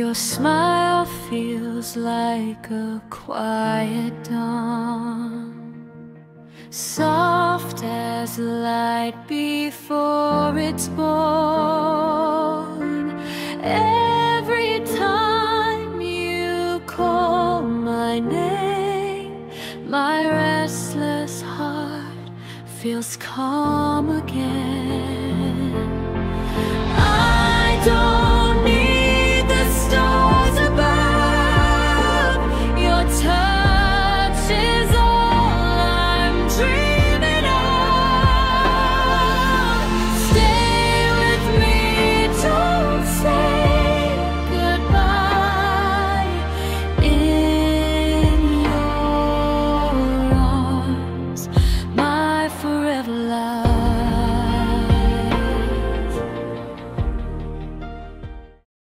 Your smile feels like a quiet dawn, soft as light before it's born. Every time you call my name, my restless heart feels calm again. I don't need the stars above. Your touch is all I'm dreaming of. Stay with me, don't say goodbye. In your arms, my forever love.